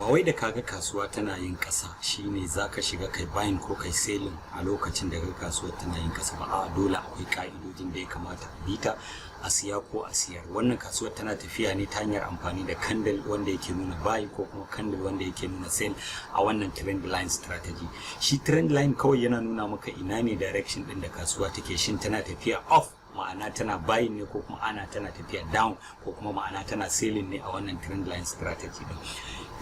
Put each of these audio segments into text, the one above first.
wai da kaga kasuwa tana yin kasa shine zaka shiga kai buying ko kai selling a lokacin da kaga kasuwa tana yin kasa ba, a dole akwai ka'idojin da ya kamata a bita a siya ko a siyar. Wannan kasuwar tana tafiya ne ta hanyar amfani da candle wanda yake nuna buy ko kuma candle wanda yake nuna sell a wannan trend line strategy. Shi trend line kawai yana nuna maka ina ne direction din da kasuwa take, shin tana tafiya up ma'ana tana buying ne ko kuma ana tana tafiya down ko kuma ma'ana tana selling ne a wannan trend line strategy din.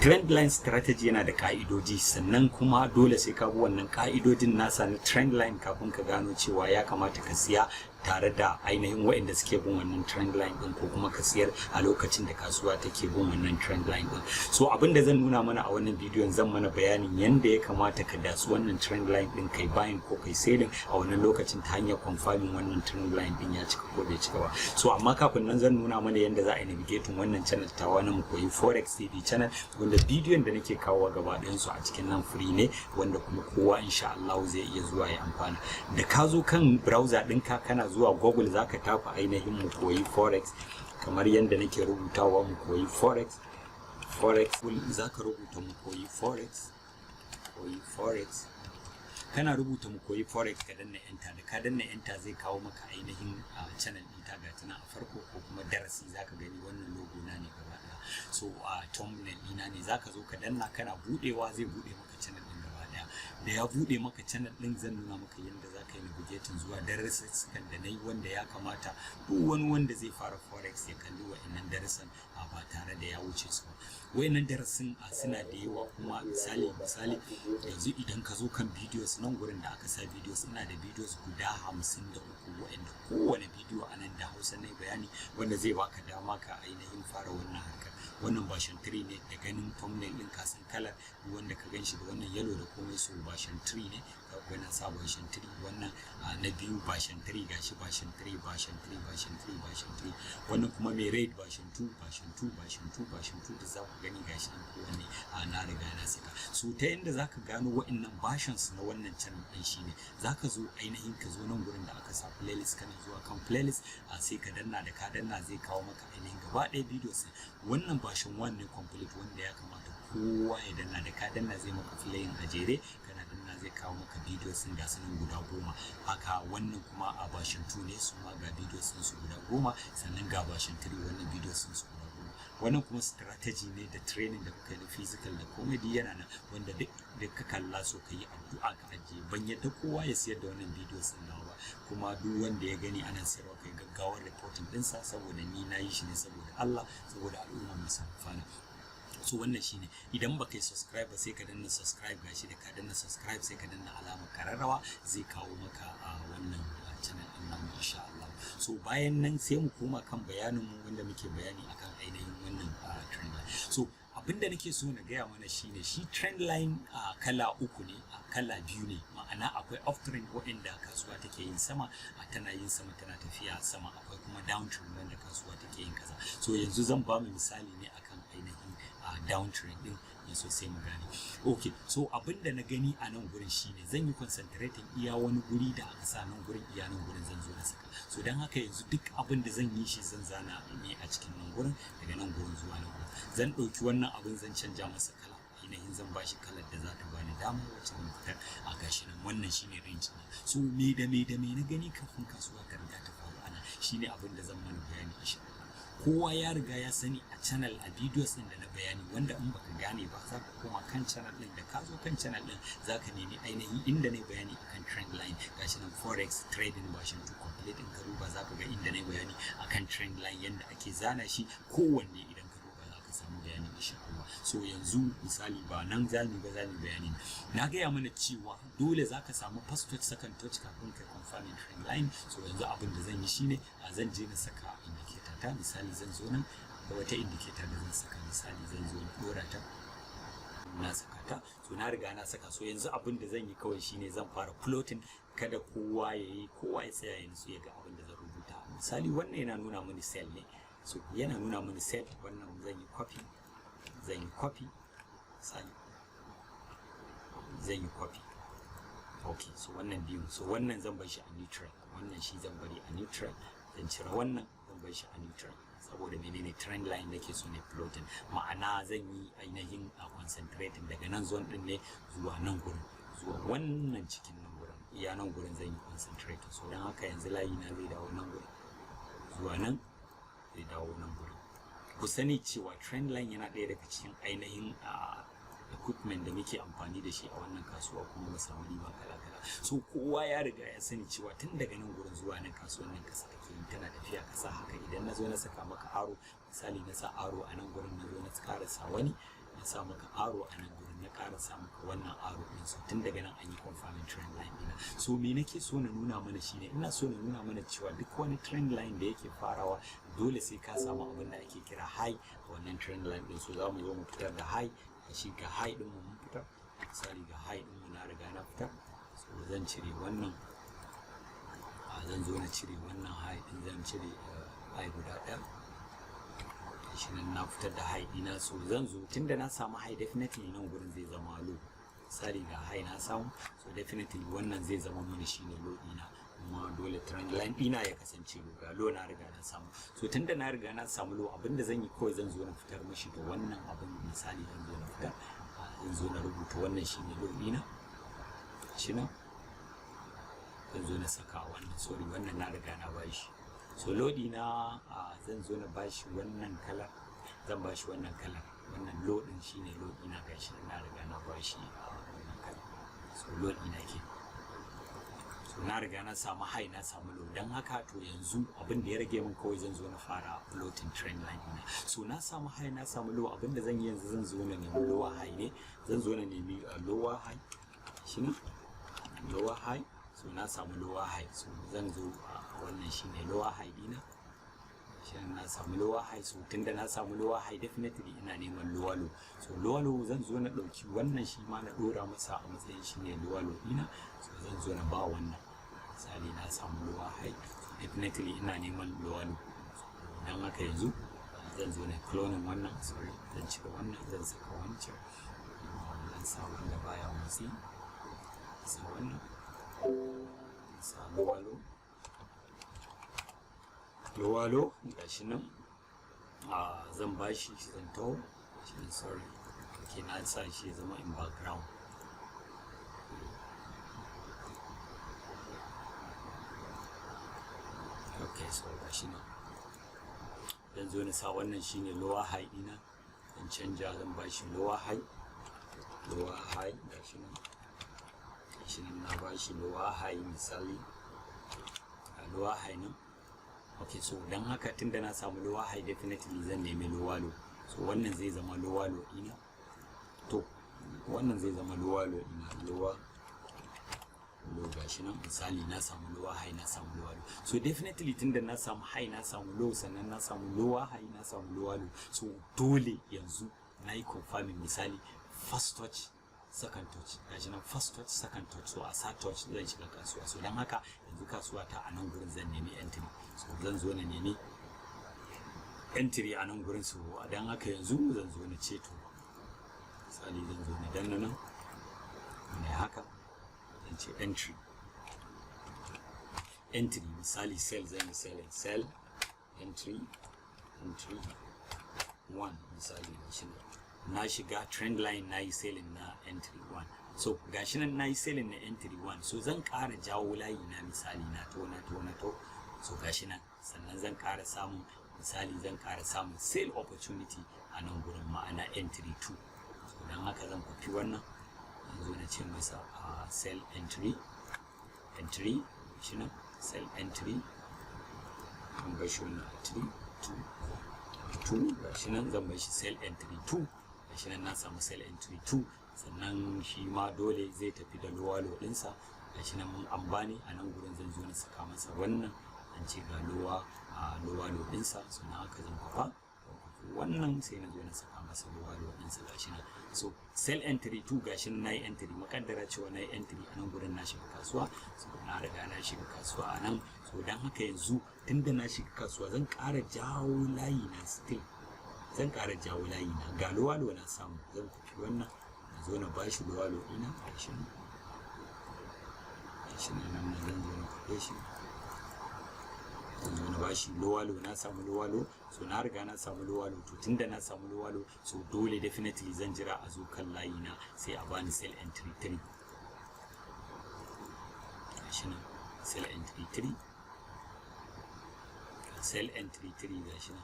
Trend line strategy yana da ka'idoji, sannan kuma dole sai ka bi wannan ka'idojin nasa na trend line kafin ka gano cewa ya kamata ka siya tare da ainihin waɗanda suke bin wannan trend line din ko kuma ka siyar a lokacin da kasuwa take bin wannan trend line din. So abin da zan nuna mana a wannan bidiyon, zan mana bayanin yanda ya kamata ka dasu wannan trend line din kai buying ko kai selling a wannan lokacin ta hanyar confirming wannan trend line din ya cika ko bai cika ba. So amma kafin nan zan nuna mana yanda za a navigating wannan channel tawa na mu koyi Forex TV channel, wanda bidiyon da nake kawo gaba ɗayan su a cikin nan free ne, wanda kuma kowa insha Allah zai iya zuwa ya amfana. Da ka zo kan browser ɗinka kana zuwa Google zaka tafi ainihin mu koyi Forex kamar yanda nake rubutawa mu koyi Forex zaka rubuta mu koyi Forex kana rubuta mu koyi Forex ka danna enter, da ka danna enter zai kawo maka ainihin channel ɗita ga tana a farko ko kuma darasi zaka gani wannan logo na ne gaba ɗaya. So thumbnail ɗina ne zaka zo ka danna, kana budewa zai bude maka channel ɗin gaba ɗaya. Da ya bude maka channel ɗin zan nuna maka yadda zaka yi navigating zuwa darussan da nayi wanda ya kamata duk wani wanda zai fara Forex ya kalli wa'annan darasan ba tare da ya wuce su. Wa'annan darasin suna da yawa, kuma misali yanzu idan ka zo kan videos nan gurin da aka sa videos, ina da videos guda 53 wa'anda kowane video anan da Hausa ne bayani wanda zai baka dama ka ainihin fara wannan harkar. Wannan version 3 ne, da ganin thumbnail din ka san kalar wanda ka ganshi da wannan yellow da komai, so version 3 ne. Akwai na sa version 3, wannan na biyu version 3 gashi version 3 wannan kuma mai red version 2 da za ku gani gashi nan kowanne na riga na saka. So ta yanda zaka gano wa'annan versions na wannan channel din shine zaka zo ainihin ka zo nan gurin da aka sa playlist, kana zuwa kan playlist sai ka danna, da ka danna zai kawo maka ainihin gaba ɗaya videos. Wannan version 1 ne complete wanda ya kamata kowa ya danna, da ka danna zai maka playing a jere, kana danna zai kawo maka videos din gasu nan guda 10. Haka wannan kuma a version 2 ne, su ma ga videos din su guda 10, sannan ga version 3 wannan videos din su guda 10. Wannan kuma strategy ne da training da kuka yi na physical da comedy yana nan, wanda duk da ka kalla so ka yi addu'a ka ajiye. Ban yadda kowa ya siyar da wannan videos din nawa ba, kuma duk wanda ya gani ana siyarwa kai gaggawar reporting ɗinsa, saboda ni na yi shi ne saboda Allah, saboda al'umma masu amfana. So wannan shine, idan baka yi subscribe ba sai ka danna subscribe, gashi da ka danna subscribe sai ka danna alamar kararrawa zai kawo maka wannan channel din nan insha Allah. So bayan nan sai mu koma kan bayanin mu wanda muke bayani akan ainihin wannan trend line. So abinda nake so na gaya mana shine, shi trend line kala uku ne, kala biyu ne, ma'ana akwai up trend wanda kasuwa take yin sama, tana yin sama tana tafiya sama, akwai kuma down trend wanda kasuwa take yin kaza. So yanzu zan ba mu misali ne akan ainihin down trend din yaso sai mu gane. Okay, so abinda na gani a nan gurin shine zan yi concentrating iya wani guri da aka sa nan gurin, iya nan gurin zan zo na saka. So dan haka yanzu duk abinda zan yi shi zan zana ne a cikin nan gurin, daga nan gurin zuwa nan gurin. Zan dauki wannan abin zan canja masa kala, ainihin zan bashi kalar da za ta bani dama wacce zan fitar a gashi nan. Wannan shine range na. So me da me na gani kafin kasuwa ta riga ta faru ana, shine abinda zan mana bayani insha Allah. Kowa ya riga ya sani a channel, a videos din da na bayani, wanda in baka gane ba za ka koma kan channel din, da ka zo kan channel din za ka nemi ainihin inda na bayani akan trend line gashi nan Forex trading version 2 complete. In ka duba za ka ga inda na bayani akan trend line yanda ake zana shi, kowanne idan ka duba za ka samu bayani insha Allah. So yanzu misali ba nan zamu bayani, na gaya mana cewa dole za ka samu first touch second touch kafin ka confirm trend line. So yanzu abin da zan yi shine zan je na saka indicator ta, misali zan zo nan da wata indicator da zan saka, misali zan zo dora ta, na saka ta. So na riga na saka. So yanzu abin da zan yi kawai shine zan fara plotting, kada kowa ya tsaya yanzu ya ga abin da zan rubuta. Misali wannan yana nuna mini sell ne, so yana nuna mini sell. Wannan zan yi copy misali zan yi copy. Okay, so wannan biyu, so wannan zan bar shi a neutral, wannan shi zan bari a neutral. Zan cire wannan zan bar shi a neutral saboda menene trend line nake so ne plotting, ma'ana zan yi ainihin a concentrating daga nan zone din ne zuwa nan gurin, zuwa wannan cikin nan gurin, iya nan gurin zan yi concentrating. So dan haka yanzu layi na zai dawo nan gurin zuwa nan, zai dawo nan gurin. Ku sani cewa trend line yana ɗaya daga cikin ainihin equipment da muke amfani da shi a wannan kasuwa kuma mu samu riba kala-kala. So kowa ya riga ya sani cewa tun daga nan gurin zuwa nan kasuwan nan kasa take yi tana tafiya kasa haka. Idan na zo na saka maka aro, misali na sa aro a nan gurin, na zo na karasa wani, na sa maka aro a nan gurin, na karasa maka wannan aro din. So tun daga nan an yi confirming trend line ɗina. So me nake so na nuna mana shine, ina so na nuna mana cewa duk wani trend line da yake farawa dole sai ka samu abin da ake kira high a wannan trend line din. So za mu zo mu fitar da high, shi ga high din mu mun fitar, misali ga high din mu na riga na fitar. So zan cire wannan, zan zo na cire wannan high din, zan cire high guda ɗaya, shi nan na fitar da high ɗina. So zan zo tunda na samu high, definitely nan gurin zai zama low. Misali ga high na samu, so definitely wannan zai zama mini shine low ɗina, kuma dole trend line ɗina ya kasance low. Ga low na riga na samu. So tunda na riga na samu low, abinda zan yi kawai zan zo na fitar mishi da wannan abin. Misali zan zo na fitar, zan zo na rubuta wannan shine low ɗina, shi nan zan zo na saka wannan, sorry wannan na riga na bashi. So low ɗina zan zo na bashi wannan kalar, zan bashi wannan kalar, wannan low ɗin shine low ɗina, gashi na riga na bashi wannan kalar. So low ɗina ke, so na riga na samu high, na samu low. Dan haka to yanzu abin da ya rage min kawai zan zo na fara plotting trend line ɗina. So na samu high, na samu low, abin da zan yi yanzu zan zo na nemi lower high ne, zan zo na nemi lower high, shi ne lower high. So na samu lower high, so zan zo wannan shine lower high ɗina, shi na samu lower high. So tunda na samu lower high, definitely ina neman lower low. So lower low zan zo na ɗauki wannan shi ma na ɗora masa a matsayin shine lower low ɗina. So zan zo na ba wannan, misali na samu lower high, definitely ina neman lower low. Dan haka yanzu zan zo na cloning wannan, sorry zan cire wannan, zan saka wancan, zan sa wanda baya motsi, sa wannan, sa lower low, lower low gashi nan. Zan bashi, zan taho shi, sorry okay, na sa shi ya zama in background. Okay, so gashi nan zan zo na sa wannan shine lower high ɗina, zan canja, zan bashi lower high, lower high gashi nan, gashi nan na bashi lower high, misali lower high nan. Okay, so dan haka tunda na samu lower high, definitely zan nemi lower low. So wannan zai zama lower low ɗina, to wannan zai zama lower low ɗina, lower low gashi nan, misali na samu lower high, na samu lower low. So definitely tunda na samu high, na samu low, sannan na samu lower high, na samu lower low. So dole yanzu na yi confirming, misali first touch, second touch, gashi nan first touch, second touch. So a third touch zan shiga kasuwa. So dan haka yanzu kasuwa ta a nan gurin zan nemi entry. So zan zo na nemi entry a nan gurin. So dan haka yanzu zan zo na ce to, misali zan zo na danna nan ne haka, zan ce entry, entry, misali sell, zan yi sell entry 1, misali gashi nan na shiga trend line, na yi selling na entry 1. So gashi nan na yi selling na entry 1. So zan ƙara jawo layi na, misali na to. So gashi nan, sannan zan ƙara samun, misali zan ƙara samun sale opportunity a nan gurin, ma'ana entry 2. So dan haka zan kwafi wannan, zan zo na ce masa sell entry shi nan, sell entry, zan bar shi wannan entry 2 gashi nan, zan bar shi sell entry 2 gashi nan, na samu sell entry 2. Sannan shi ma dole zai tafi da lower low ɗinsa, gashi nan mun ambani a nan gurin. Zan zo na saka masa wannan, an ce ga lower low ɗinsa. So na haka zan kwafa wannan, sai na zo na saka masa lower low ɗinsa gashi nan. So sell entry 2 gashi nan, na yi entry, makaddara cewa na yi entry a nan gurin, na shiga kasuwa. So na riga na shiga kasuwa a nan. So dan haka yanzu tunda na shiga kasuwa, zan ƙara jawo layi na, still zan ƙara jawo layi na, ga lower low na samu, zan kwafi wannan, na zo na bashi lower low ɗina, gashi nan nan zan zo na kwafe shi, yanzu na bashi lower low, na samu lower low, so na riga na samu lower low. To tunda na samu lower low, so dole definitely zan jira a zo kan layi na sai a bani sell entry 3. Gashi nan sell entry 3, sell entry 3 gashi nan,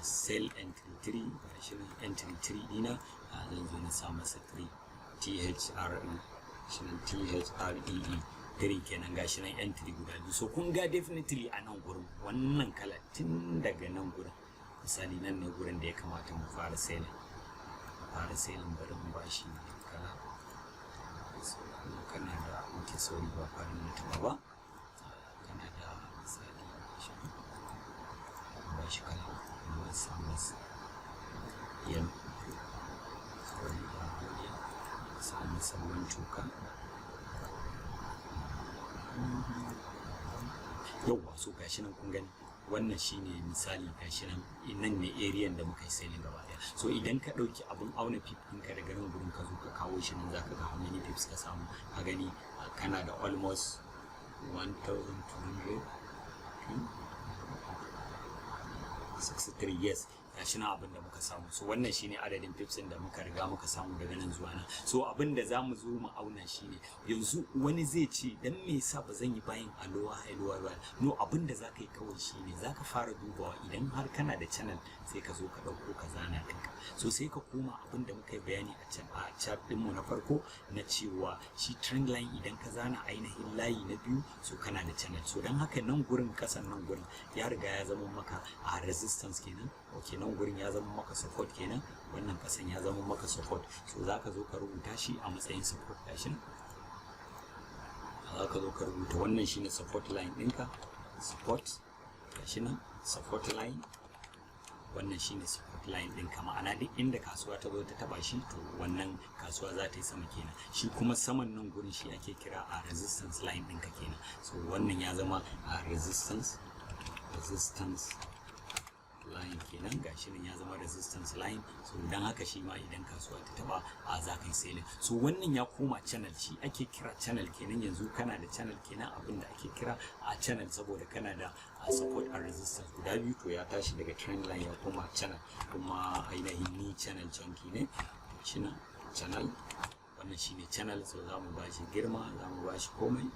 sell entry 3 gashi nan, entry 3 dina zan zo na sa masa 3 THRE, shi nan THREE 3 kenan, gashi nan entry guda biyu. So kun ga definitely a nan gurin wannan kala tun daga nan gurin, misali nan ne gurin da ya kamata mu fara selling, bari mu bashi kala. So kana da muke sorry ba farin mutum ba, kana da misali shi bashi kala mu samu yan sorry ba samu sabon tuka. Yauwa, so gashi nan kun gani wannan shine misali, gashi nan ne area da muka yi selling gaba daya. So idan ka dauki abun auna pip ɗinka daga nan gurin ka zo ka kawo shi nan, zaka ga how many pips ka samu. Ka gani kana da almost 1200 63, yes, gashi nan abin da muka samu. So wannan shine adadin pips din da muka riga muka samu daga nan zuwa nan. So abin da zamu zo mu auna shine, yanzu wani zai ce dan me yasa ba zan yi bayin a lower high lower low? No, abin da zaka yi kawai shine zaka fara dubawa idan har kana da channel sai ka zo ka dauko ka zana ɗinka. So sai ka koma abin da muka yi bayani a chart din mu na farko na cewa shi trend line idan ka zana ainihin layi na biyu, so kana da channel. So dan haka nan gurin kasan nan gurin ya riga ya zama maka a resistance kenan. Okay, nan gurin ya zama maka support kenan, wannan kasan ya zama maka support. So zaka zo ka rubuta shi a matsayin support. Gashi nan zaka zo ka rubuta wannan shine support line ɗinka, support. Gashi nan support line, wannan shine support line ɗinka, ma'ana duk inda kasuwa ta zo ta taba shi to wannan kasuwa za ta yi sama kenan. Shi kuma saman nan gurin shi ake kira a resistance line ɗinka kenan. So wannan ya zama a resistance line kenan, gashi nan ya zama resistance line. So dan haka shi ma idan kasuwa ta taba za ka yi selling. So wannan ya koma channel, shi ake kira channel kenan. Yanzu kana da channel kenan, abin da ake kira a channel, saboda kana da support and resistance guda biyu. To ya tashi daga trend line ya koma channel, kuma ainihin ni channel chunky ne. Shi nan channel, wannan shine channel. So za mu bashi girma, za mu bashi komai,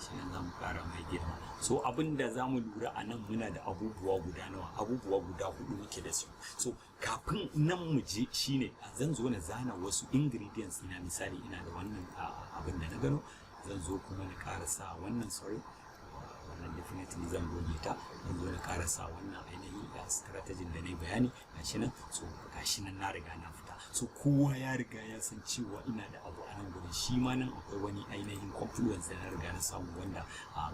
shi nan za mu kara mai girma. So abinda za mu lura a nan muna da abubuwa guda nawa, abubuwa guda 4 muke da su. So kafin nan mu je shine zan zo na zana wasu ingredients ina, misali ina da wannan abin da na gano, zan zo kuma na karasa wannan, sorry wannan definitely zan goge ta, zan zo na karasa wannan ainihin strategy da na yi bayani. Gashi nan, so gashi nan na riga na fita. So kowa ya riga ya san cewa ina da abu a nan gurin. Shi ma nan akwai wani ainihin confluence da na riga na samu, wanda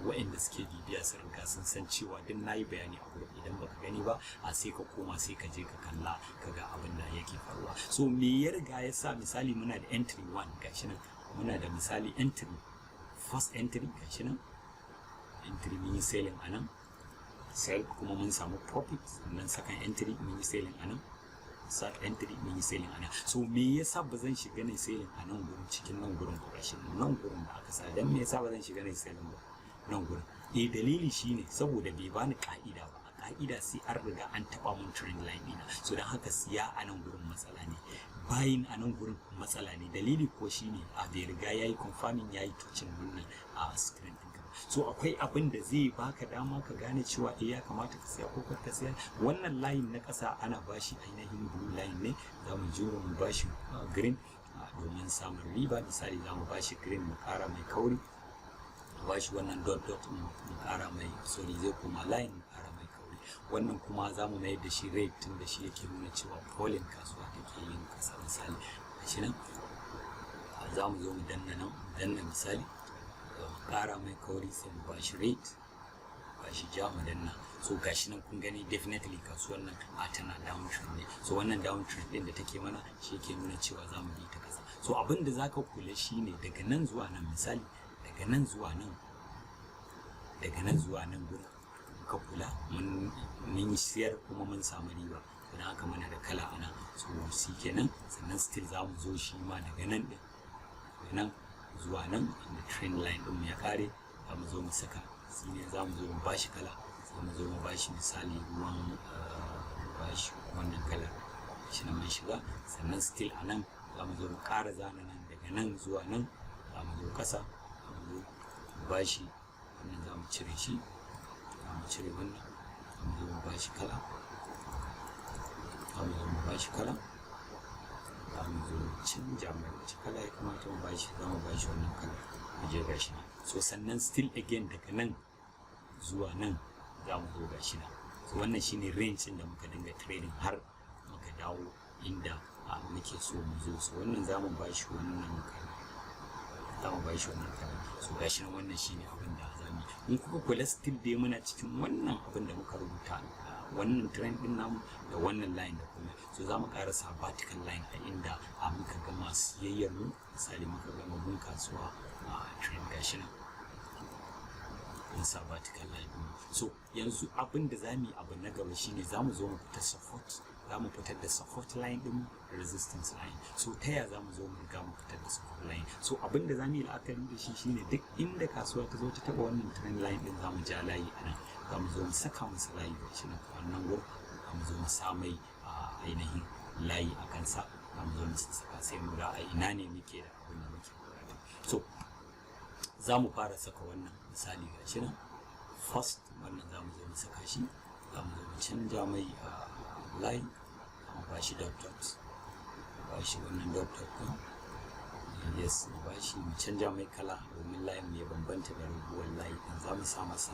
waɗanda suke bibiya sun riga sun san cewa duk na yi bayani a gurin. Idan baka gani ba sai ka koma sai ka je ka kalla ka ga abin da yake faruwa. So me ya riga ya sa, misali muna da entry 1, gashi nan muna da misali entry, first entry gashi nan entry mun yi selling a nan, sell kuma mun samu profit. Sannan second entry mun yi selling a nan, third entry mun yi selling a nan. So me yasa ba zan shiga ne selling a nan gurin, cikin nan gurin ko rashin nan gurin da aka sa? Dan me yasa ba zan shiga ne selling ba nan gurin? Dalili shine saboda bai bani ka'ida ba. Ka'ida sai an riga an taba mun trend line dina. So dan haka siya a nan gurin matsala ne, buying a nan gurin matsala ne. Dalili ko shine bai riga yayi confirming yayi touching wannan screen din. So akwai abin da zai baka dama ka gane cewa ya kamata ka siya ko ka siya. Wannan line na ƙasa ana bashi ainihin blue line ne, za mu jiro mu bashi green domin samun riba. Misali za mu bashi green mu ƙara mai kauri, bashi wannan dot mu ƙara mai, sorry zai kuma line mu ƙara mai kauri. Wannan kuma za mu mayar da shi red, tun da shi yake nuna cewa falling kasuwa take yin ƙasa. Misali gashi nan za mu zo mu danna misali ƙara mai kauri, sai mu bashi red, bashi ja mu danna. So gashi nan kun gani definitely kasuwar nan tana downtrend ne. So wannan downtrend din da take mana shi yake nuna cewa za mu bi ta kasa. So abin da zaka kula shine daga nan zuwa nan, misali daga nan zuwa nan gurin ka kula mun yi siyar kuma mun samu riba. Don haka muna da kala ana, so shi kenan. Sannan still za mu zo shi ma daga nan din, daga nan zuwa nan inda trend line din ya kare, za mu zo mu saka shi ne za mu zo mu bashi kala, sai mu zo mu bashi misali ruwan bashi wannan kalar shi na mai shiga. Sannan still a nan za mu zo mu ƙara zana nan daga nan zuwa nan, za mu zo ƙasa, za mu zo mu bashi wannan, za mu cire shi, za mu cire wannan, za mu zo mu bashi kala, za mu zo mu bashi kala, za mu zo mu canja mai wace kala ya kamata mu bashi, za mu bashi wannan kala mu je gashi nan. So sannan still again daga nan zuwa nan za mu zo gashi nan. So wannan shine range da muka dinga trading har muka dawo inda muke so mu zo. So wannan za mu bashi wannan kala, za mu bashi wannan kala. So gashi nan wannan shine abin da za mu yi. In kuka kula still dai muna cikin wannan abin da muka rubuta, wannan trend din namu da wannan line da kuma. So za mu karasa vertical line a inda muka gama siyayyar mu, misali muka gama bin kasuwa trend gashi nan in sa vertical line. So yanzu abin da za mu yi abu na gaba shine za mu zo mu fita support, za mu fitar da support line din, resistance line. So ta yaya za mu zo mu riga mu fitar da support line? So abin da za mu yi la'akari da shi shine duk inda kasuwa ta zo ta taba wannan trend line din, za mu ja layi a nan, za mu zo mu saka masa layi gashi nan wannan gurin, za mu zo mu sa mai ainihin layi a kansa, za mu zo mu saka sai mu ga a ina ne muke da abin da muke bukata. So za mu fara saka wannan misali gashi nan first, wannan za mu zo mu saka shi, za mu zo mu canja mai layi, mu ba shi dot dot, ba shi wannan dot dot ɗin, yes mu ba shi, mu canja mai kala domin layin mu ya bambanta da rubuwar layi ɗin. Za mu sa masa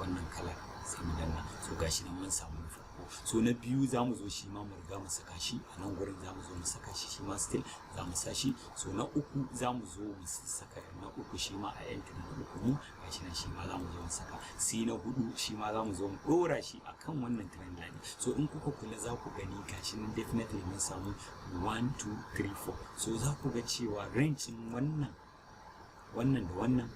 wannan kala sai mu danna. So gashi nan mun samu na farko. So na biyu za mu zo shi ma mu riga mu saka shi a nan gurin, za mu zo mu saka shi ma still za mu sa shi. So na uku za mu zo mu saka na uku shi ma a entry na uku mu gashi nan shi ma za mu zo mu saka. Sai na hudu shi ma za mu zo mu dora shi akan wannan trend line. So in kuka kula za ku gani gashi nan definitely mun samu 1 2 3 4. So za ku ga cewa range wannan da wannan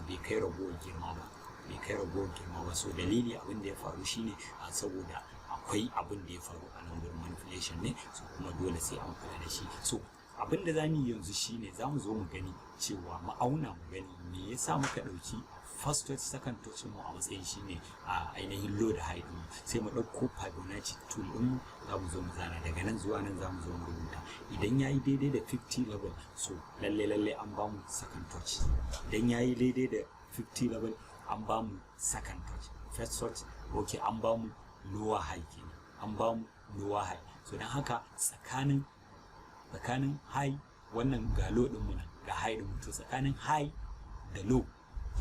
bai kai ragowar girma ba, bai kai ragowar girma ba. So dalili abin da ya faru shine saboda akwai abin da ya faru a nan gurin manipulation ne, so kuma dole sai an kula da shi. So abin da zamu yi yanzu shine zamu zo mu gani cewa mu auna mu gani me yasa muka dauki first touch second touch mu a matsayin shine a ainihin low da high din. Sai mu dauko Fibonacci tool din mu, zamu zo mu zana daga nan zuwa nan, zamu zo mu rubuta idan yayi daidai da 50 level, so lalle an ba mu second touch. Idan yayi daidai da 50 level an ba mu second touch. First touch okay, an ba mu lower high kenan, an ba mu lower high. So dan haka tsakanin high wannan ga low din mu nan, ga high din mu, to tsakanin high da low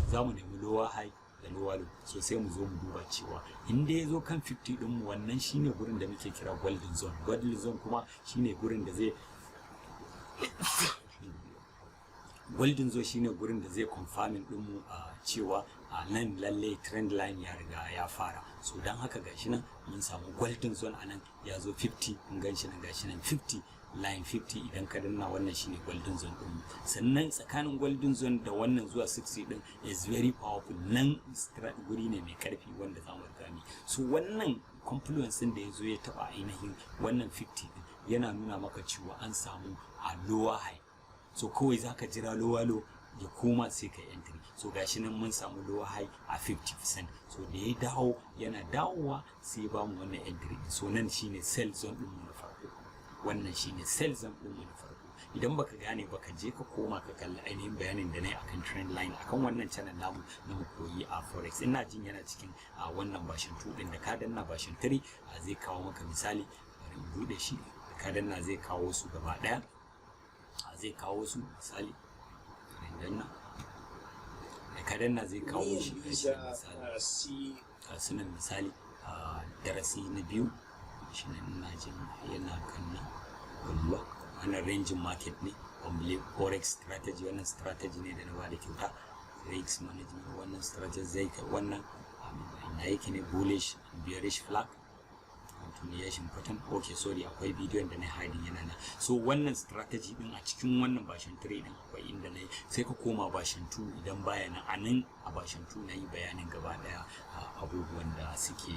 za mu nemi lower high da lower low. So sai mu zo mu duba cewa inda ya zo kan 50 din mu, wannan shine gurin da muke kira golden zone. Golden zone kuma shine gurin da zai golden zone shine gurin da zai confirming din mu cewa nan lalle trend line ya riga ya fara. So dan haka gashi nan mun samu golden zone anan ya zo 50, mun ganshi nan gashi nan 50 line 50. Idan ka danna wannan shine golden zone din. Sannan tsakanin golden zone da wannan zuwa 60 din is very powerful, nan guri ne mai karfi wanda zamu gani. So wannan confluence din da yazo ya taba ainihin wannan 50 din yana nuna maka cewa an samu a lower high. So kawai zaka jira lower low ya koma sai ka entry. So gashi nan mun samu lower high a 50%. So da ya dawo yana dawowa sai ba mu wannan entry. So nan shine sell zone din mu na farko, wannan shine sell zone din mu na farko. Idan baka gane baka je ka koma ka kalli ainihin bayanin da nayi akan trend line akan wannan channel namu na koyi a forex. Ina jin yana cikin wannan bashin 2 din da ka danna bashin 3 zai kawo maka misali, bari mu bude shi, da ka danna zai kawo su gaba daya, zai kawo su misali danna, da ka danna zai kawo shi misali sunan misali darasi na biyu shi ne ina jin yana kan nan wannan ranging market ne, forex strategy. Wannan strategy ne da na bada kyauta, risk management. Wannan strategy zai kai wannan ina yake ne, bullish bearish flag continuation pattern. Okay, sorry, akwai bidiyon da na hiding yana nan. So wannan strategy din a cikin wannan bashin 3 din akwai inda nayi, sai ka koma bashin 2 idan baya nan. Anan a bashin 2 nayi bayanin gaba daya abubuwan da suke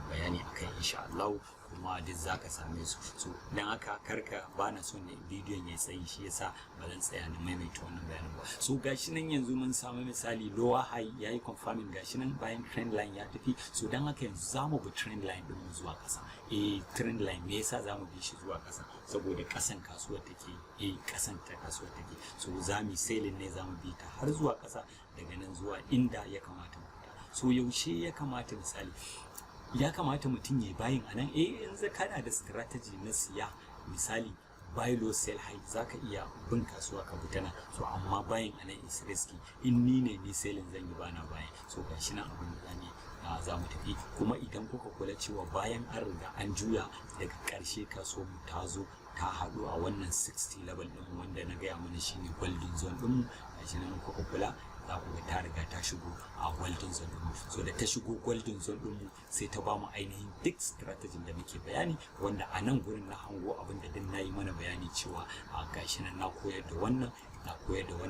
bayani akai insha Allah. kuma duk zaka same su. So dan haka karka bana son ne bidiyon ya tsayi, shi yasa ba zan tsaya na maimaita wannan bayanin ba. So gashi nan yanzu mun samu misali lower high yayi confirming, gashi nan bayan trend line ya tafi. So dan haka yanzu zamu bi trend line din mu zuwa kasa. Trend line me yasa zamu bi shi zuwa kasa? Saboda kasan kasuwar take, kasan ta kasuwar take. So zamu selling ne, zamu bi ta har zuwa kasa, daga nan zuwa inda ya kamata mu fita. So yaushe ya kamata misali ya kamata mutum ya bayin anan? Yanzu kana da strategy na siya misali buy low sell high, zaka iya bin kasuwa ka fita nan. So amma bayin anan is risky. In ni selling zan yi bana bayin. So gashi nan abin da za mu tafi. Kuma idan kuka kula cewa bayan an riga an juya daga karshe kasuwar mu ta zo ta haɗu a wannan 60 level din wanda na gaya mana shine golden zone din mu. Gashi nan kuka kula za ku ga ta riga ta shigo a golden zone din mu. So da ta shigo golden zone din mu sai ta ba mu ainihin duk strategy da muke bayani, wanda a nan gurin na hango abin da din nayi mana bayani cewa gashi nan na koyar da wannan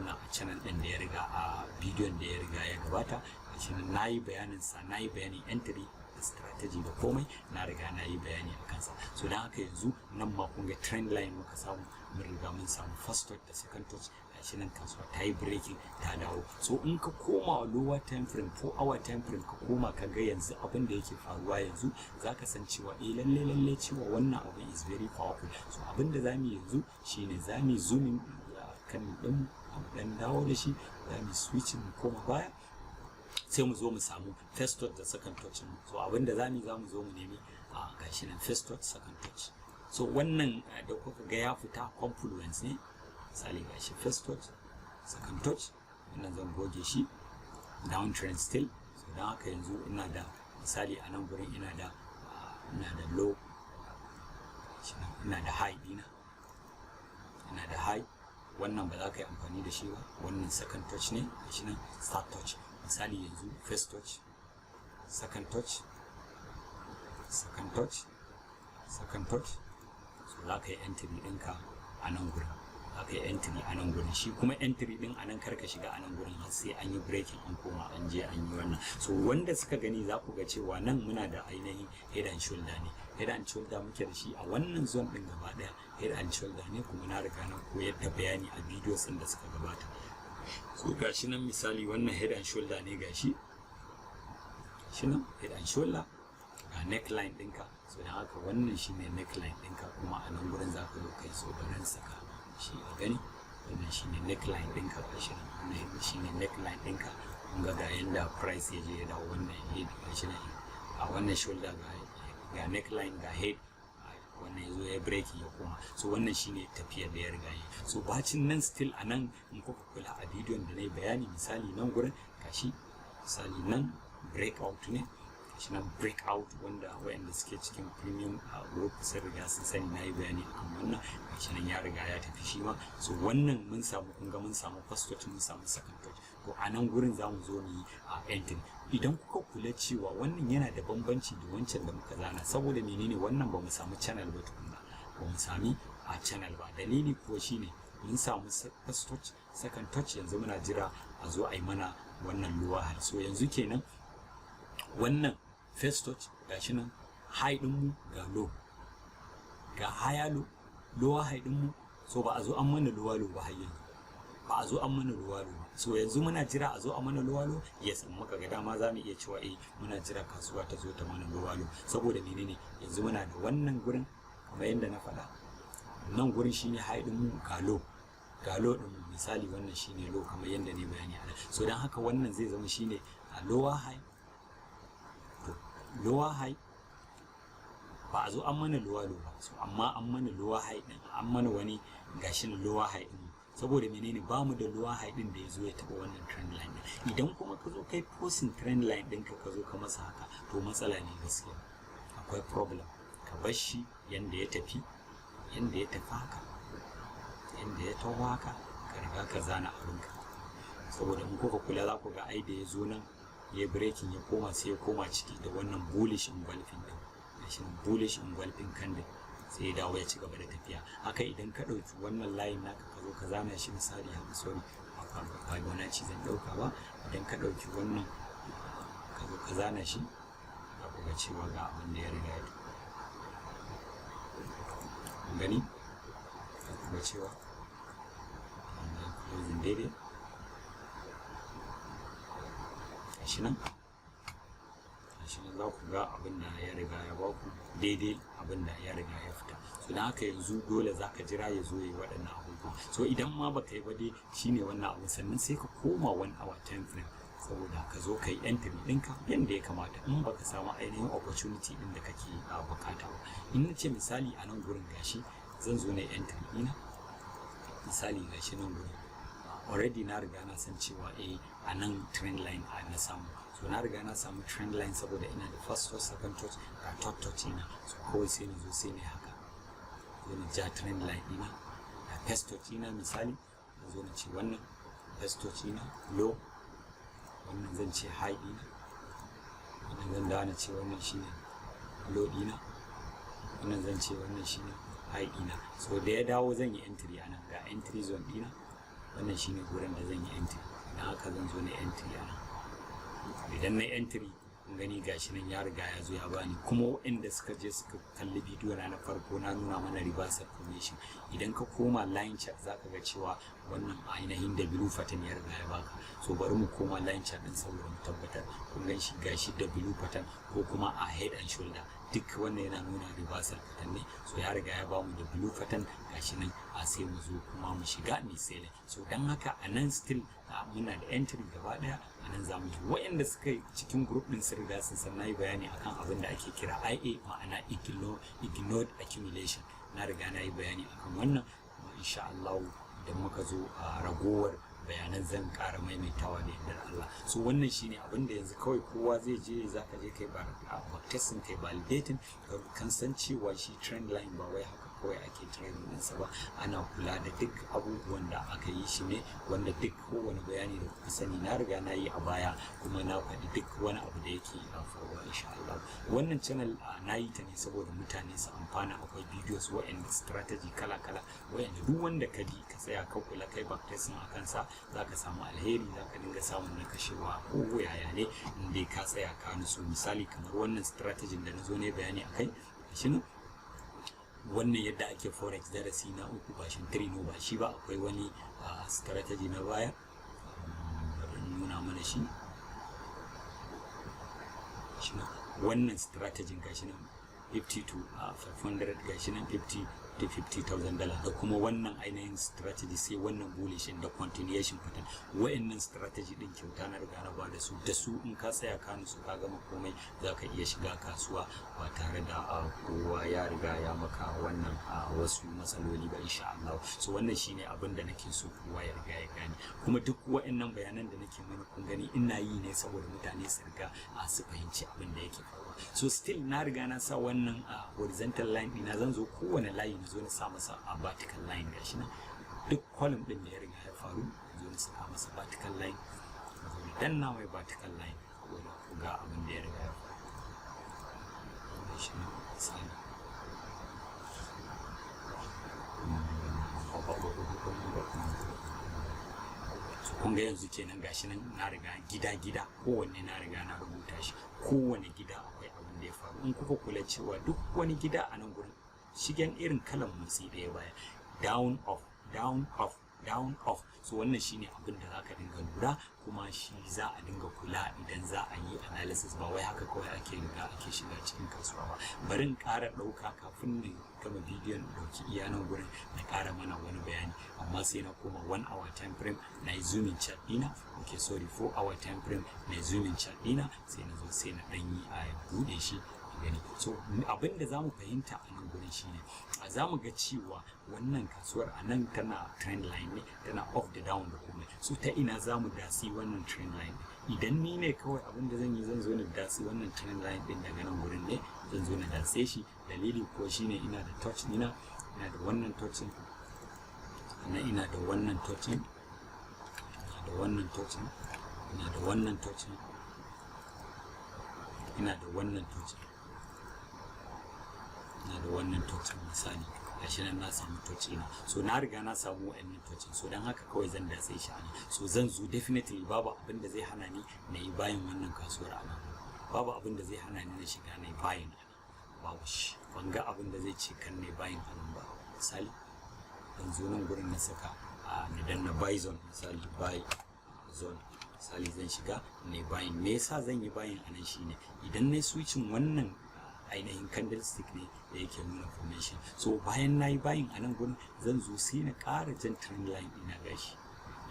a channel din da ya riga, a bidiyon da ya riga ya gabata. Gashi nan nayi bayanin sa, nayi bayanin entry da strategy da komai na riga nayi bayani a kansa. So dan haka yanzu nan ma kun ga trend line muka samu, mun riga mun samu first touch da second touch. Gashi nan kasuwa ta yi breaking ta dawo. So in ka koma lower time frame, 4-hour time frame, ka koma ka ga yanzu abin da yake faruwa yanzu, zaka san cewa lalle cewa wannan abu is very powerful. So abin da zamu yanzu shine zamu zoom kan din dan dawo da shi, zamu switch mu koma baya, sai mu zo mu samu first touch da second touch. So abin da zamu zo mu nemi gashi nan first touch second touch. So wannan da kuka ga ya fita confluence ne, misali gashi first touch second touch, wannan zan goge shi downtrend still. So dan haka yanzu ina da misali a nan gurin ina da low, ina da high dina, ina da high. Wannan ba za ka yi amfani da shi ba, wannan second touch ne, gashi nan start touch. Misali yanzu first touch second touch second touch second touch. So za ka yi entry ɗinka a nan gurin, za ka yi entry a nan gurin. Shi kuma entry ɗin a nan karka shiga a nan gurin har sai an yi breaking, an koma an je an yi wannan. So wanda suka gani za ku ga cewa nan muna da ainihin head and shoulder ne, head and shoulder muke da shi a wannan zone ɗin gaba ɗaya, head and shoulder ne. Kuma na riga na koyar da bayani a videos ɗin da suka gabata. So gashi nan misali wannan head and shoulder ne, gashi nan head and shoulder, ga neckline ɗinka. So dan haka wannan shine neckline ɗinka, kuma a nan gurin za ka zo kai. So barin saka shi a gani, wannan shine neckline ɗinka, gashi nan wannan shine neckline ɗinka. Kun ga yanda price ya je ya dawo, wannan head gashi nan a wannan shoulder ga neckline ga head, wannan yazo ya break ya koma. So wannan shine tafiyar da ya riga yi. So bacin nan still a nan in kuka kula a bidiyon da nayi bayani, misali nan gurin gashi, misali nan breakout ne, gashi nan breakout, wanda wayanda suke cikin premium group sun riga sun sani nayi bayani akan wannan. Gashi nan ya riga ya tafi shi ma. So wannan mun samu, kun ga mun samu first touch, mun samu second touch. To a nan gurin zamu zo mu yi entry. Idan kuka kula cewa wannan yana da bambanci da wancan da muka zana, saboda menene wannan ba mu samu channel ba tukunna, ba mu sami a channel ba. Dalili kuwa shine mun samu first touch second touch, yanzu muna jira a zo a yi mana wannan lower high. So yanzu kenan wannan first touch gashi nan high din mu ga low, ga higher low, lower high din mu. So ba a zo an mana lower low ba har yanzu, ba a zo an mana lower low. So yanzu muna jira a zo a mana lower low. Yes, in muka ga dama za mu iya cewa muna jira kasuwa ta zo ta mana lower low. Saboda menene, yanzu muna da wannan gurin kamar yadda na faɗa, nan gurin shine high din mu ga low, ga low din mu. Misali wannan shine low kamar yadda ne bayani a nan. So dan haka wannan zai zama shine a lower high, lower high. Ba a zo an mana lower low ba, so amma an mana lower high din, an mana wani gashin lower high din. Saboda menene, ba mu da lower high din da ya zo ya taba wannan trend line din. Idan kuma ka zo kai posting trend line din ka zo ka masa haka, to matsala ne gaskiya, akwai problem. Ka bar shi yanda ya tafi haka, yanda ya taho haka, ka riga ka zana abinka. Saboda in kuka kula za ku ga ai da ya zo nan ya breaking ya koma, sai ya koma ciki da wannan bullish engulfing din, gashi bullish engulfing candle, sai ya dawo ya ci gaba da tafiya haka. Idan ka ɗauki wannan layin naka ka zo ka zana shi misali haka, sorry ba gona ci zan ɗauka ba. Idan ka ɗauki wannan ka zo ka zana shi, za ku ga cewa ga abin da ya riga ya gani ga cewa closing daidai shi nan za ku ga abin da ya riga ya baku daidai abin da ya riga ya fita. So dan haka yanzu dole za ka jira ya zo ya yi waɗannan abubuwa. So idan ma baka yi ba dai shine wannan abu, sannan sai ka koma 1 hour time frame saboda ka zo ka yi entry ɗinka yadda ya kamata in baka samu ainihin opportunity ɗin da kake bukata ba. In na ce misali a nan gurin gashi zan zo na entry ɗina, misali gashi nan gurin already na riga na san cewa a nan trend line na samu. So na riga na samu trend line saboda ina da first touch, second touch, third touch ina. So kawai sai na zo sai ne haka, zo na ja trend line ɗina, first touch ina misali na zo na ce wannan first touch ina low, wannan zan ce high ɗina, wannan zan dawo na ce wannan shine low ɗina, wannan zan ce wannan shine high ɗina. So da ya dawo zan yi entry a nan, ga entry zone ɗina, wannan shine gurin da zan yi entry. Dan haka zan zo na entry a nan. Idan na entry kun gani gashi nan ya riga ya zo ya bani, kuma waɗanda suka je suka kalli bidiyo na farko na nuna mana reversal formation. Idan ka koma line chart zaka ga cewa wannan ainihin da blue pattern ya riga ya baka. So bari mu koma line chart din saboda mu tabbatar. Kun gan shi gashi da blue pattern ko kuma a head and shoulder, duk wannan yana nuna reversal pattern ne. So ya riga ya bamu da blue pattern gashi nan, a sai mu zo kuma mu shiga mai selling. So dan haka a nan still muna da entry gaba daya. A nan zamu ji waɗanda suka yi cikin group din sun riga sun san nayi bayani akan abin da ake kira IA, ma'ana ignored accumulation. Na riga na yi bayani akan wannan, kuma insha Allah idan muka zo a ragowar bayanan zan ƙara maimaitawa da yardar Allah. So wannan shine abin da yanzu kawai kowa zai je, zaka je kai backtesting, kai validating, kan san cewa shi trend line ba wai haka kawai ake trading ɗinsa ba. Ana kula da duk abubuwan da aka yi shi ne, wanda duk kowane bayani da kuka sani na riga na yi a baya, kuma na faɗi duk wani abu da yake faruwa insha Allah. Wannan channel na yi ta ne saboda mutane su amfana. Akwai videos waɗanda strategy kala-kala waɗanda duk wanda ka bi ka tsaya ka kula kai backtesting a kansa za ka samu alheri, za ka dinga samun na kashewa ko yaya ne in dai ka tsaya ka nutsu. Misali kamar wannan strategy da na zo ne bayani a kai shi ne wannan yadda ake forex darasi na 3 bashin 3 no ba shi ba, akwai wani strategy na baya bari nuna mana shi wannan strategy gashi nan 50 to 500 gashi nan 50 to $50,000 da kuma wannan ainihin strategy sai wannan bullish da continuation pattern. Wa'annan strategy din kyauta na riga na ba da su in ka tsaya ka nusu ka gama komai za ka iya shiga kasuwa ba tare da kowa ya riga ya maka wannan wasu matsaloli ba insha Allah. So wannan shine abin da nake so kowa ya riga ya gane, kuma duk wa'annan bayanan da nake mana kun gani ina yi ne saboda mutane su riga su fahimci abin da yake faruwa. So still na riga na sa wannan horizontal line ɗina, zan zo kowane layi na zo na sa masa a vertical line gashi nan, duk column ɗin da ya riga ya faru zo na saka masa vertical line, zo na danna mai vertical line saboda ku ga abin da ya riga ya faru gashi nan misali. Kun ga yanzu kenan gashi nan na riga gida kowanne na riga na rubuta shi, kowane gida akwai abin da ya faru. In kuka kula cewa duk wani gida a nan gurin shigen irin kalan motsi da ya baya, down off down off down off. So wannan shine abin da zaka dinga lura, kuma shi za a dinga kula idan za a yi analysis, ba wai haka kawai ake riga ake shiga cikin kasuwa ba. Bari in ƙara ɗauka kafin na gama bidiyon ɗauki iya nan gurin na ƙara mana wani bayani, amma sai na koma 1 hour time frame na yi zooming chart ɗina, okay sorry 4 hour time frame na yi zooming chart ɗina, sai na zo sai na ɗan yi a buɗe shi gani. So abin da za mu fahimta a nan gurin shine za mu ga cewa wannan kasuwar a nan tana trend line ne, tana off da down da komai. So ta ina za mu dasi wannan trend line? Idan ni ne kawai abin da zan yi, zan zo na dasi wannan trend line din daga nan gurin ne, zan zo na dase shi. Dalili ko shine ina da touch ina da wannan touching, ina da wannan touching, ina da wannan touching, ina da wannan touching, ina da wannan touching, ina da wannan touching misali gashi nan na samu touch ina. So na riga na samu wa'annan touching, so dan haka kawai zan datse shi ana. So zan zo definitely babu abin da zai hana ni na yi bayan wannan kasuwar ana, babu abin da zai hana ni na shiga na yi bayan ana. babu shi, ban ga abin da zai ce kan ne bayin anan ba. Misali dan zo nan gurin na saka ni danna buy zone, misali buy zone, misali zan shiga ne bayin. Me yasa zan yi bayin anan shine idan na switching wannan ainihin candlestick ne da yake nuna formation, so bayan na yi bayin anan gurin zan zo sai na ƙara jan trend line ina gashi,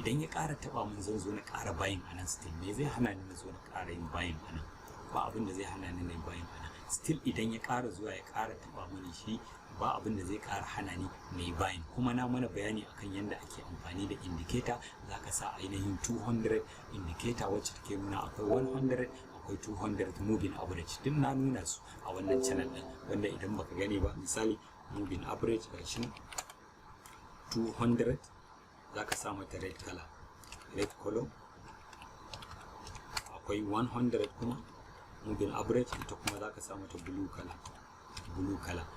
idan ya ƙara taba mun zan zo na ƙara bayin anan still. Me zai hana ni na zo na ƙara yin bayin anan? Ba abin da zai hana ni na yi bayin anan still. Idan ya ƙara zuwa ya ƙara taba mini shi, ba abin da zai ƙara hana ni na yi bayin. Kuma na mana bayani akan yadda ake amfani da indicator. Za ka sa ainihin 200 indicator wacce take nuna akwai 100 akwai 200 moving average, duk na nuna su a wannan channel din, wanda idan baka gani ba, misali moving average gashi 200 za ka sa mata red color, akwai 100 kuma moving average, ita kuma za ka sa mata blue color.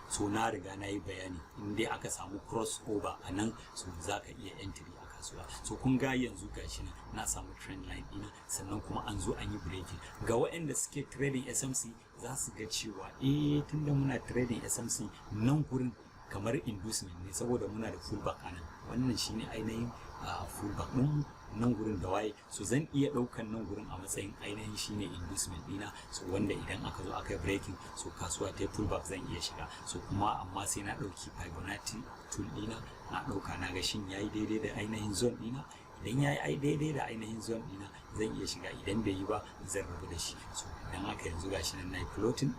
So na riga na yi bayani, in dai aka samu crossover a nan, so za ka iya entry a kasuwa. So kun ga yanzu gashi nan na samu trend line ɗina, sannan kuma an zo an yi breaking. Ga waɗanda suke trading SMC za su ga cewa tunda muna trading SMC nan gurin kamar inducement ne, saboda muna da fullback anan. Wannan shine ainihin fullback ɗin nan gurin da waye, so zan iya ɗaukan nan gurin a matsayin ainihin shine inducement ɗina, so wanda idan aka zo aka yi breaking, so kasuwa ta pullback zan iya shiga. So kuma amma sai na ɗauki Fibonacci tool ɗina, na ɗauka na ga shin yayi daidai da ainihin zone ɗina. Idan yayi daidai da ainihin zone ɗina zan iya shiga, idan bai yi ba zan rabu da shi. So idan haka yanzu gashi nan nayi floating,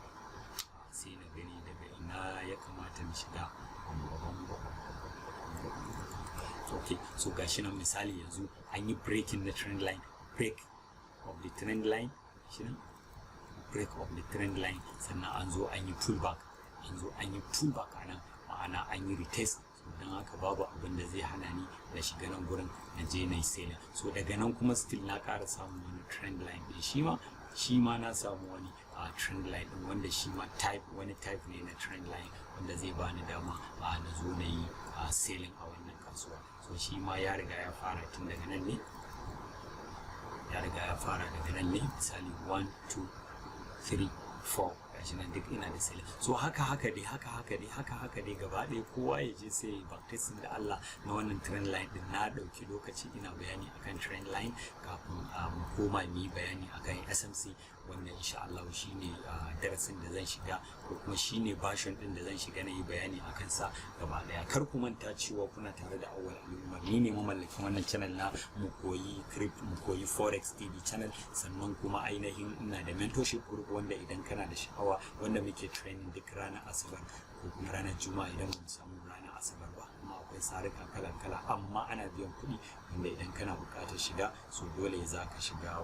sai na gani daga ina ya kamata na shiga. Okay, so gashi nan misali yanzu an yi breaking na trend line, break of the trend line, sannan an zo an yi pullback, a nan, ma'ana an yi retest. Don haka babu abin da zai hana ni na shiga nan gurin na je na yi sale. So daga nan kuma still na ƙara samun wani trend line ɗin, shi ma na samu wani trend line ɗin, wanda shi ma wani type ne na trend line, wanda zai bani dama na zo na yi selling a wannan kasuwa. So shi ma ya riga ya fara tun daga nan ne, misali 1 2 3 4 gashi nan duk ina da sale. So haka dai gaba ɗaya kowa ya je sai baptism da Allah na wannan trend line din. Na ɗauki lokaci ina bayani akan trend line kafin mu koma mu yi bayani akan SMC, wanda insha Allah shine darasin da zan shiga, ko kuma shine version din da zan shiga na yi bayani akan sa gaba ɗaya. Kar ku manta cewa kuna tare da Awwal Al'umma, ni ne mamallakin wannan channel na mu koyi crypto, mu koyi Forex TV channel. Sannan kuma ainihin ina da mentorship group, wanda idan kana da sha'awa, wanda muke training duk ranar Asabar ko kuma ranar Juma'a idan mun samu ranar Asabar ba, kuma akwai tsarika kala amma ana biyan kuɗi, wanda idan kana buƙatar shiga, so dole za ka shiga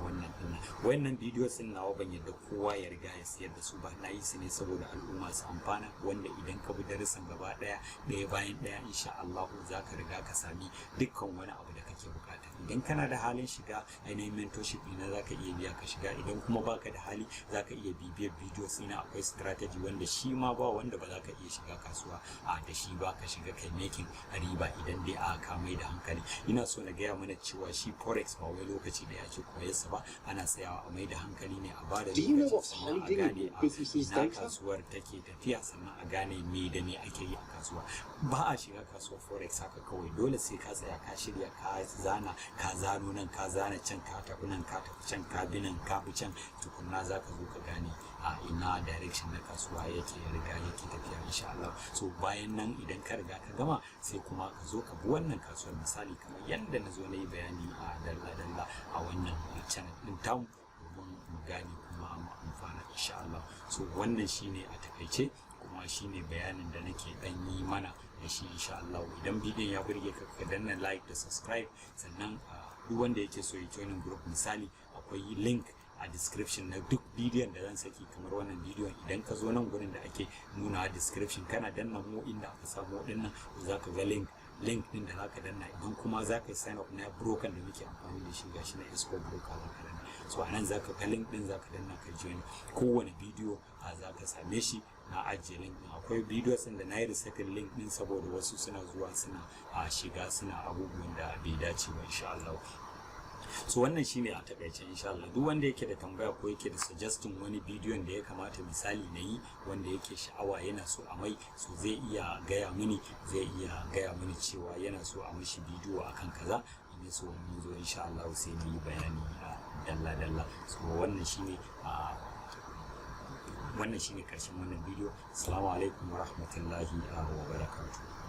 wannan videos din nawa. Ban yadda kowa ya riga ya siyar da su ba, na yi su ne saboda al'umma su amfana, wanda idan ka bi darasin gaba ɗaya bayan ɗaya, insha Allah za ka riga ka sami dukkan wani abu da kake buƙata. Idan kana da halin shiga ainihin mentorship ina za ka iya biya ka shiga, idan kuma baka da hali za ka iya bibiyar videos ina. Akwai strategy wanda shi ma ba wanda ba za ka iya shiga kasuwa da shi ba, ka shiga kai making riba idan dai aka mai da hankali. Ina so na gaya mana cewa shi Forex ba wai lokaci da ake koyarsa ba, ana tsayawa a mai da hankali ne, a ba da lokaci sannan a gane ina kasuwar take tafiya, sannan a gane me da me ake yi a kasuwa. Ba a shiga kasuwar Forex haka kawai, dole sai ka tsaya ka shirya, ka zana, ka zano nan, ka zana can, ka tafi nan, ka tafi can, ka bi nan, ka bi can, tukunna za ka zo ka gane ina direction na kasuwa yake tafiya insha Allah. So bayan nan idan ka riga ka gama, sai kuma ka zo ka bi wannan kasuwar, misali kamar yadda na zo na yi bayani a dalla a wannan channel din tamu, domin mu gane kuma mu amfana insha Allah. So wannan shine a takaice, kuma shine bayanin da nake dan yi mana da shi insha Allah. Idan bidiyon ya burge ka, ka danna like da subscribe, sannan duk wanda yake so ya join group, misali akwai link a description na duk bidiyon da zan saki, kamar wannan bidiyon idan ka zo nan gurin da ake nuna a description, kana danna mu inda aka samu waɗannan, za ka ga link din da zaka danna. Idan kuma za ka yi sign up na broker da muke amfani da shi, gashi na Esco broker za ka danna. So anan za ka ga link din, za ka danna ka join. Kowane bidiyo za ka same shi, na ajiye link din. Akwai videos din da na yi resetting link din saboda wasu suna zuwa suna shiga suna abubuwan da bai dace ba insha Allah. So wannan shine a takaice insha Allah. Duk wanda yake da tambaya ko yake da suggesting wani bidiyon da ya kamata misali na yi wanda yake sha'awa yana so a mai, so zai iya gaya mini cewa yana so a mishi bidiyo akan kaza, in so mun zo insha Allah sai mu yi bayani dalla. So wannan shine karshen wannan bidiyo. Assalamu alaikum wa rahmatullahi wa barakatuh.